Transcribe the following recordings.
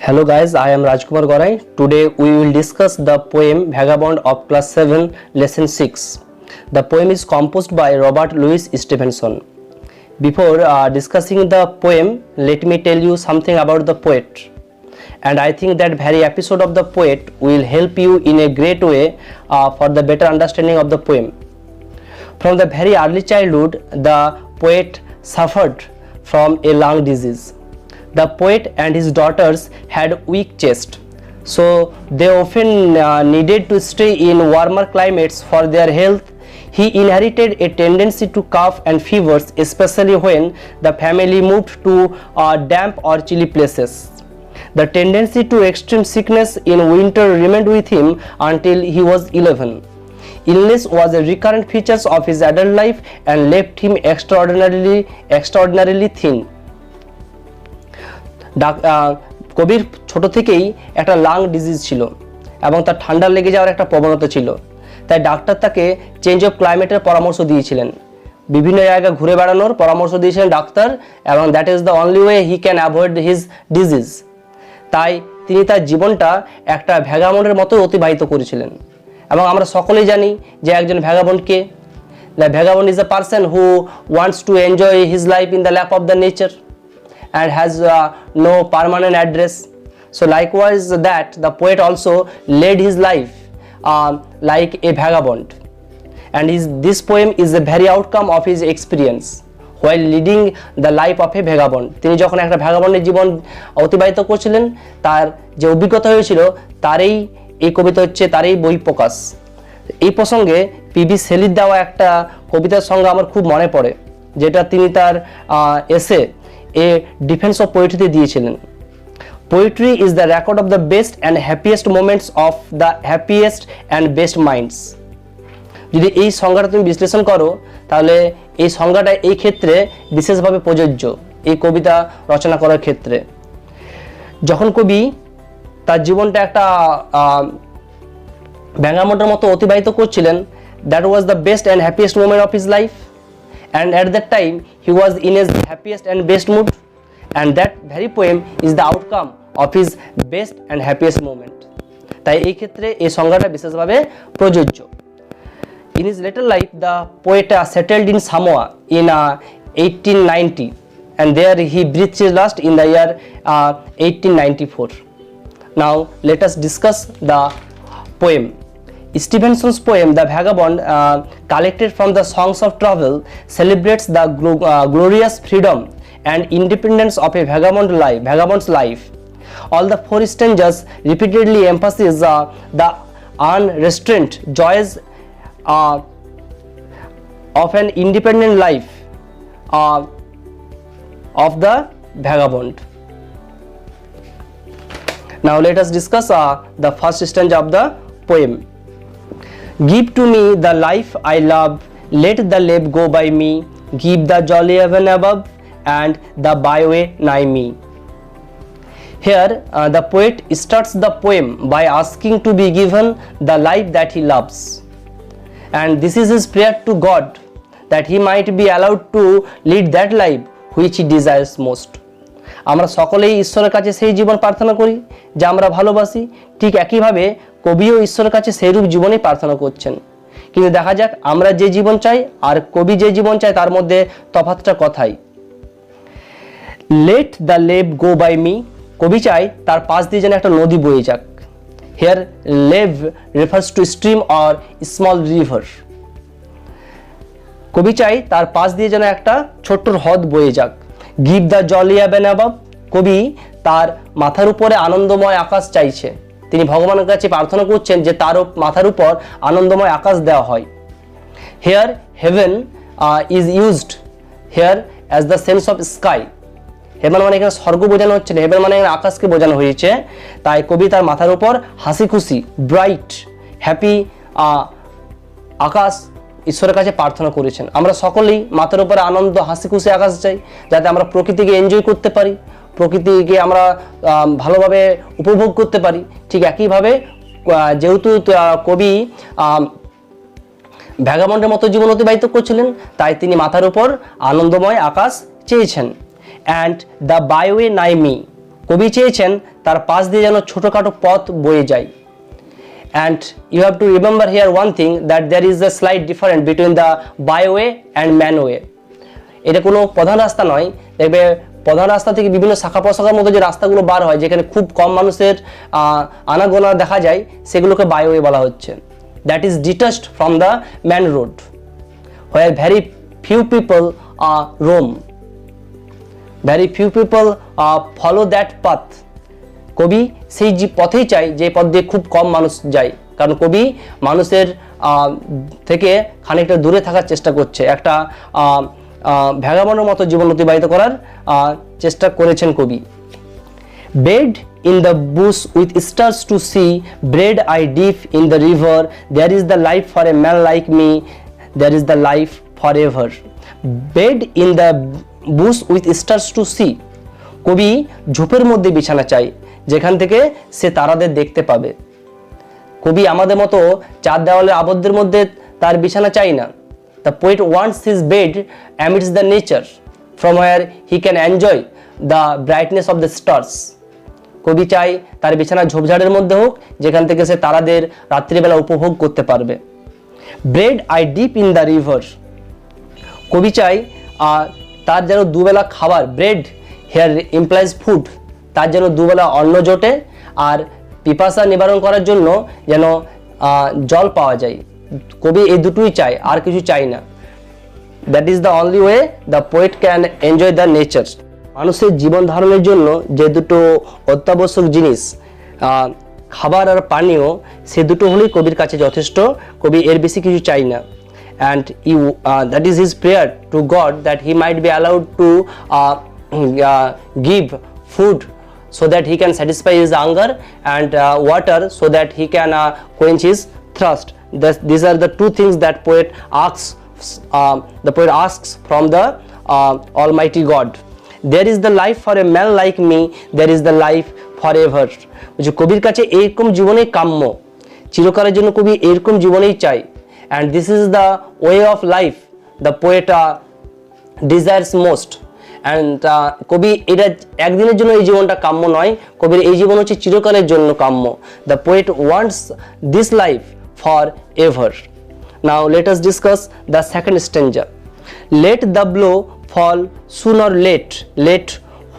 Hello guys, I am Rajkumar Gorai. Today we will discuss the poem Vagabond of Class 7, Lesson 6. The poem is composed by Robert Louis Stevenson. Before discussing the poem, let me tell you something about the poet. And I think that very episode of the poet will help you in a great way for the better understanding of the poem. From the very early childhood, the poet suffered from a lung disease. The poet and his daughters had weak chest, so they often needed to stay in warmer climates for their health. He inherited a tendency to cough and fevers, especially when the family moved to damp or chilly places. The tendency to extreme sickness in winter remained with him until he was 11. Illness was a recurrent feature of his adult life and left him extraordinarily thin. কবির ছোট থেকেই একটা lung disease ছিল এবং তার ঠান্ডা লেগে যাওয়ার একটা প্রবণতা ছিল, তাই ডাক্তার তাকে চেঞ্জ অফ ক্লাইমেটের পরামর্শ দিয়েছিলেন, বিভিন্ন জায়গায় ঘুরে বেড়ানোর পরামর্শ দিয়েছিলেন ডাক্তার, এবং that is the only way he can avoid his disease. তাই তিনি তার জীবনটা একটা ভ্যাগাবন্ডের মতো অতিবাহিত করেছিলেন। এবং আমরা সকলেই জানি যে একজন ভ্যাগাবন্ডকে, the vagabond is a person who wants to enjoy his life in the lap of the nature and has no permanent address. So likewise that the poet also led his life like a vagabond, and this poem is a very outcome of his experience while leading the life of a vagabond. তিনি যখন একটা ভ্যাগাবন্ডের জীবন অতিবাহিত করছিলেন, তার যে অভিজ্ঞতা হয়েছিল তারই এই কবিতা হচ্ছে, তারই বহিঃপ্রকাশ। এই প্রসঙ্গে পিবি শেলির দেওয়া একটা কবিতার সঙ্গে আমার খুব মনে পড়ে, যেটা তিনি তার এসে a defense of poetry দিয়েছিলেন। Poetry is the record of the best and happiest moments of the happiest and best minds. যদি এই সংজ্ঞাটা তুমি বিশ্লেষণ করো, তাহলে এই সংজ্ঞাটা এই ক্ষেত্রে বিশেষভাবে প্রযোজ্য এই কবিতা রচনা করার ক্ষেত্রে। যখন কবি তার জীবনটা একটা ভ্যাগাবন্ডের মতো অতিবাহিত করছিলেন, that was the best and happiest moment of his life. And at that time he was in his happiest and best mood, and that very poem is the outcome of his best and happiest moment. তাই এই ক্ষেত্রে এই সংজ্ঞাটা বিশেষভাবে প্রযোজ্য। In his later life the poet settled in Samoa in 1890, and there he breathed his last in the year 1894. Now let us discuss the poem. Stevenson's poem The Vagabond, collected from the Songs of Travel, celebrates the glorious freedom and independence of a vagabond's life. All the four stanzas repeatedly emphasize the unrestrained joys of an independent life of the vagabond. Now let us discuss the first stanza of the poem. Give to me the life I love, let the lap go by me, give the jolly heaven above and the byway nigh me. Here the poet starts the poem by asking to be given the life that he loves, and this is his prayer to God, that he might be allowed to lead that life which he desires most. আমরা সকলেই ঈশ্বরের কাছে সেই জীবন প্রার্থনা করি যা আমরা ভালোবাসি, ঠিক একইভাবে কবিও ঈশ্বরের কাছে সেইরূপ জীবনই প্রার্থনা করছেন। কিন্তু দেখা যাক আমরা যে জীবন চাই আর কবি যে জীবন চায় তার মধ্যে তফাৎটা কথাই। Let the lave go by me, কবি চাই তার পাশ দিয়ে যেন একটা নদী বয়ে যাক। Here Lev refers to stream or small river. কবি চাই তার পাশ দিয়ে যেন একটা ছোট্ট হ্রদ বয়ে যাক। Give the jolly heaven above, কবি তার মাথার উপরে আনন্দময় আকাশ চাইছে, তিনি ভগবানের কাছে প্রার্থনা করছেন যে তার মাথার উপর আনন্দময় আকাশ দেওয়া হয়। Here heaven is used here as the sense of sky. Heaven মানে এখানে স্বর্গ বোঝানো হচ্ছে না, হেভেন মানে আকাশকে বোঝানো হয়েছে। তাই কবি তার মাথার উপর হাসি খুশি ব্রাইট হ্যাপি আকাশ ঈশ্বরের কাছে প্রার্থনা করেছেন। আমরা সকলেই মাথার উপরে আনন্দ হাসি খুশি আকাশ চাই, যাতে আমরা প্রকৃতিকে এনজয় করতে পারি, প্রকৃতিকে আমরা ভালোভাবে উপভোগ করতে পারি। ঠিক একইভাবে যেহেতু কবি ভ্যাগাবন্ডের মতো জীবন অতিবাহিত করছিলেন, তাই তিনি মাথার উপর আনন্দময় আকাশ চেয়েছেন। অ্যান্ড দ্য বাইওয়ে নাইমি, কবি চেয়েছেন তার পাশ দিয়ে যেন ছোটোখাটো পথ বয়ে যায়। And you have to remember here one thing, that there is a slight difference between the byway and manway. এটা কোনো প্রধান রাস্তা নয়, দেখবে প্রধান রাস্তা থেকে বিভিন্ন শাখা প্রশাখার মধ্যে যে রাস্তাগুলো বার হয়, যেখানে খুব কম মানুষের আনাগোনা দেখা যায়, সেগুলোকে বাইওয়ে বলা হচ্ছে। That is detached from the man road, where very few people roam, very few people follow that path. কবি সেই পথেই চাই যে পথ দিয়ে খুব কম মানুষ যায়, কারণ কবি মানুষের থেকে খানিকটা দূরে থাকার চেষ্টা করছে, একটা ভ্যাগাবন্ডের মতো জীবন অতিবাহিত করার চেষ্টা করেছেন কবি। Bed in the bush with stars to see, bread I dip in the river, there is the life for a man like me, there is the life forever. Bed in the bush with stars to see, কবি ঝোপের মধ্যে বিছানা চাই, যেখান থেকে সে তারাদের দেখতে পাবে। কবি আমাদের মতো চার দেওয়ালের আবদ্ধের মধ্যে তার বিছানা চাই না। The poet wants his bed amidst the nature, from where he can enjoy the brightness of the stars. কবি চাই তার বিছানা ঝোপঝাড়ের মধ্যে হোক, যেখান থেকে সে তারাদের রাত্রিবেলা উপভোগ করতে পারবে। Bread I dip in the river, কবি চাই তার যেন দুবেলা খাবার, ব্রেড here implies food, তার যেন দুবেলা অন্ন জোটে, আর পিপাসা নিবারণ করার জন্য যেন জল পাওয়া যায়। কবি এই দুটোই চায়, আর কিছু চাই না। That is the only way the poet can enjoy the nature. মানুষের জীবন ধারণের জন্য যে দুটো অত্যাবশ্যক জিনিস, খাবার আর পানীয়, সে দুটো হলেই কবির কাছে যথেষ্ট, কবি এর বেশি কিছু চাই না। And that is his prayer to God, that he might be allowed to give food so that he can satisfy his hunger, and water so that he can quench his thirst. These are the two things that the poet asks from the Almighty God. There is the life for a man like me, there is the life forever. যে কবির কাছে এইরকম জীবনেই কাম্য, চিরকালের জন্য কবি এইরকম জীবনেই চাই। And this is the way of life the poet desires most. And কবি এটা একদিনের জন্য এই জীবনটা কাম্য নয়, কবির এই জীবন হচ্ছে চিরকালের জন্য কাম্য। The poet wants this life forever. Now let us discuss the second stanza. Let the blow fall soon or late, let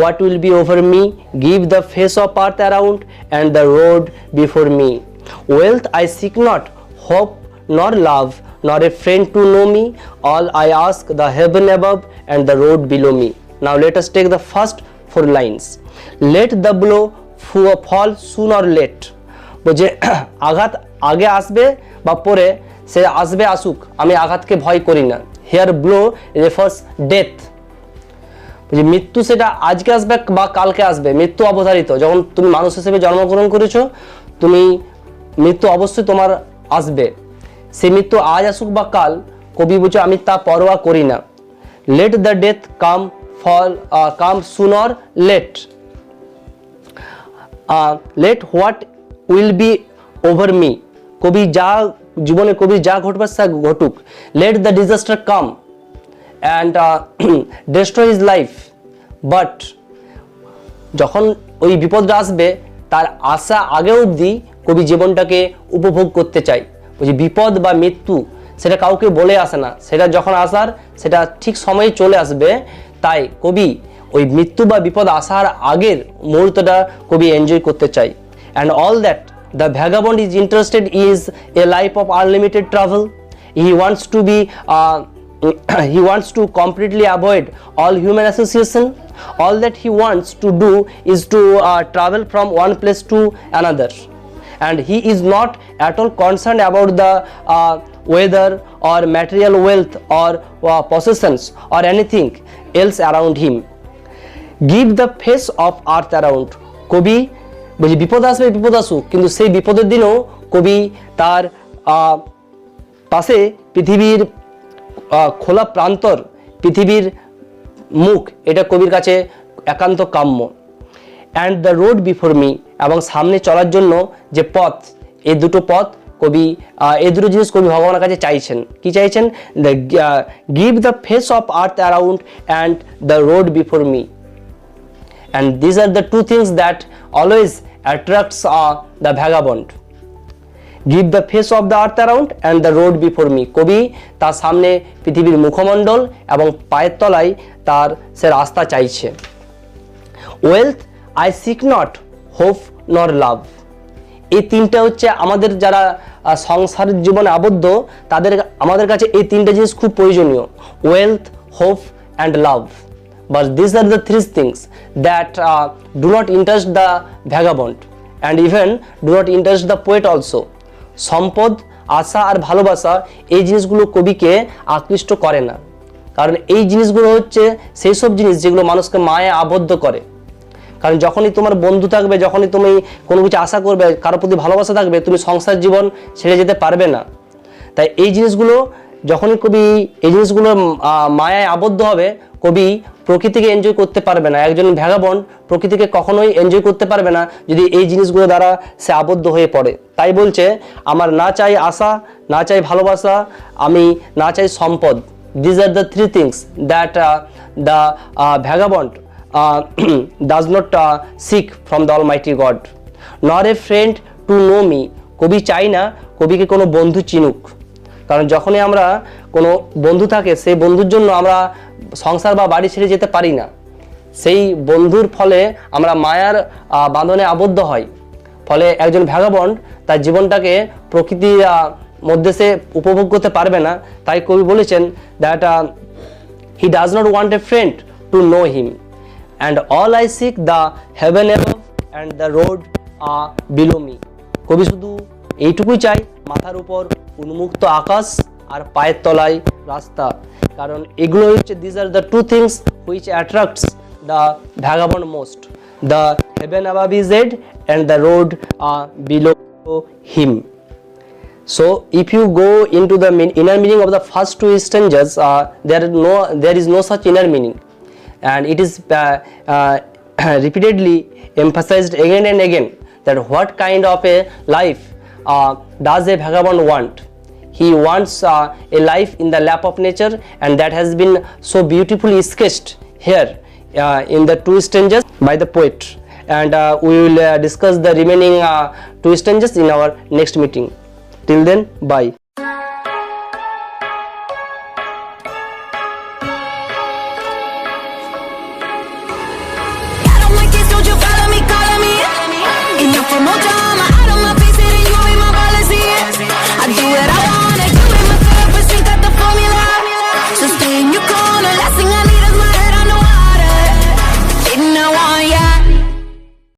what will be over me, give the face of earth around and the road before me. Wealth I seek not, hope nor love, nor a friend to know me, all I ask the heaven above and the road below me. Now let us take the first four lines. Let the blow fall soon or late, যে আঘাত আগে আসবে বা পরে, সে আসবে আসুক, আমি আঘাতকে ভয় করি না। Here blow refers death, যে মৃত্যু সেটা আজকে আসবে বা কালকে আসবে, মৃত্যু অবধারিত। যখন তুমি মানুষ হিসেবে জন্মগ্রহণ করেছো, তুমি মৃত্যু অবশ্যই তোমার আসবে। সে মৃত্যু আজ আসুক বা কাল, কবি বলছে আমি তা পরোয়া করি না। Let the death come soon or late. Let what will be over me, কবি যা জীবনে কবি যা ঘটবে তা ঘটুক। Let the disaster come and destroy his life, but যখন ওই বিপদটা আসবে তার আসা আগে অবধি কবি জীবনটাকে উপভোগ করতে চায়। বলছি বিপদ বা মৃত্যু সেটা কাউকে বলে আসে না, সেটা যখন আসার সেটা ঠিক সময়ে চলে আসবে। তাই কবি ওই মৃত্যু বা বিপদ আসার আগের মুহূর্তটা কবি এনজয় করতে চায়। And all that the vagabond is interested is a life of unlimited travel. He wants to completely avoid all human association. All that he wants to do is to travel from one place to another, and he is not at all concerned about the weather or material wealth or possessions or anything else around him. Give the face of earth around. কবি বলছি বিপদ আসবে, বিপদ আসুক, কিন্তু সেই বিপদের দিনও কবি তার পাশে পৃথিবীর খোলা প্রান্তর, পৃথিবীর মুখ, এটা কবির কাছে একান্ত কাম্য। And the road before me, এবং সামনে চলার জন্য যে পথ, এই দুটো পথ কবি, এই দুটো জিনিস কবি ভগবানের কাছে চাইছেন। কি চাইছেন? The give the face of earth around and the road before me. and these are the two things that always attracts the vagabond. Give the face of the earth around and the road before me. কবি তার সামনে পৃথিবীর মুখমণ্ডল এবং পায়ের তলায় তার সে রাস্তা চাইছে। Wealth I seek not, hope nor love. এই তিনটা হচ্ছে আমাদের যারা সংসারের জীবনে আবদ্ধ তাদের আমাদের কাছে এই তিনটা জিনিস খুব প্রয়োজনীয়, wealth, hope and love. But these are the three things that do not interest the vagabond and even do not interest the poet also. সম্পদ, আশা আর ভালোবাসা এই জিনিসগুলো কবিকে আকৃষ্ট করে না, কারণ এই জিনিসগুলো হচ্ছে সেই সব জিনিস যেগুলো মানুষকে মায়ে আবদ্ধ করে। কারণ যখনই তোমার বন্ধু থাকবে, যখনই তুমি কোনো কিছু আশা করবে, কারোর প্রতি ভালোবাসা থাকবে, তুমি সংসার জীবন ছেড়ে যেতে পারবে না। তাই এই জিনিসগুলো যখনই কবি এই জিনিসগুলো মায়ায় আবদ্ধ হবে, কবি প্রকৃতিকে এনজয় করতে পারবে না। একজন ভ্যাগাবন্ড প্রকৃতিকে কখনোই এনজয় করতে পারবে না যদি এই জিনিসগুলো দ্বারা সে আবদ্ধ হয়ে পড়ে। তাই বলছে, আমার না চাই আশা, না চাই ভালোবাসা, আমি না চাই সম্পদ। These are the three things that the vagabond does not seek from the Almighty God, nor a friend to know me. কবি চাই না কবিকে কোনো বন্ধু চিনুক, কারণ যখনই আমরা কোনো বন্ধু থাকে সেই বন্ধুর জন্য আমরা সংসার বা বাড়ি ছেড়ে যেতে পারি না। সেই বন্ধুর ফলে আমরা মায়ার বাঁধনে আবদ্ধ হই। ফলে একজন ভ্যাগাবন্ড তার জীবনটাকে প্রকৃতির মধ্যে সে উপভোগ করতে পারবে না। তাই কবি বলেছেন that he does not want a friend to know him, and all I seek the heaven above and the road below me. কবি শুধু এইটুকুই চাই, মাথার উপর উন্মুক্ত আকাশ আর পায়ের তলায় রাস্তা। কারণ এগুলো হচ্ছে these are the two things which attracts the vagabond most, the heaven above his head and the road below him. So if you go into the inner meaning of the first two stanzas, there is no such inner meaning, and it is repeatedly emphasized again and again that what kind of a life does a vagabond want. He wants a life in the lap of nature, and that has been so beautifully sketched here in the two stanzas by the poet, and we will discuss the remaining two stanzas in our next meeting. Till then, bye.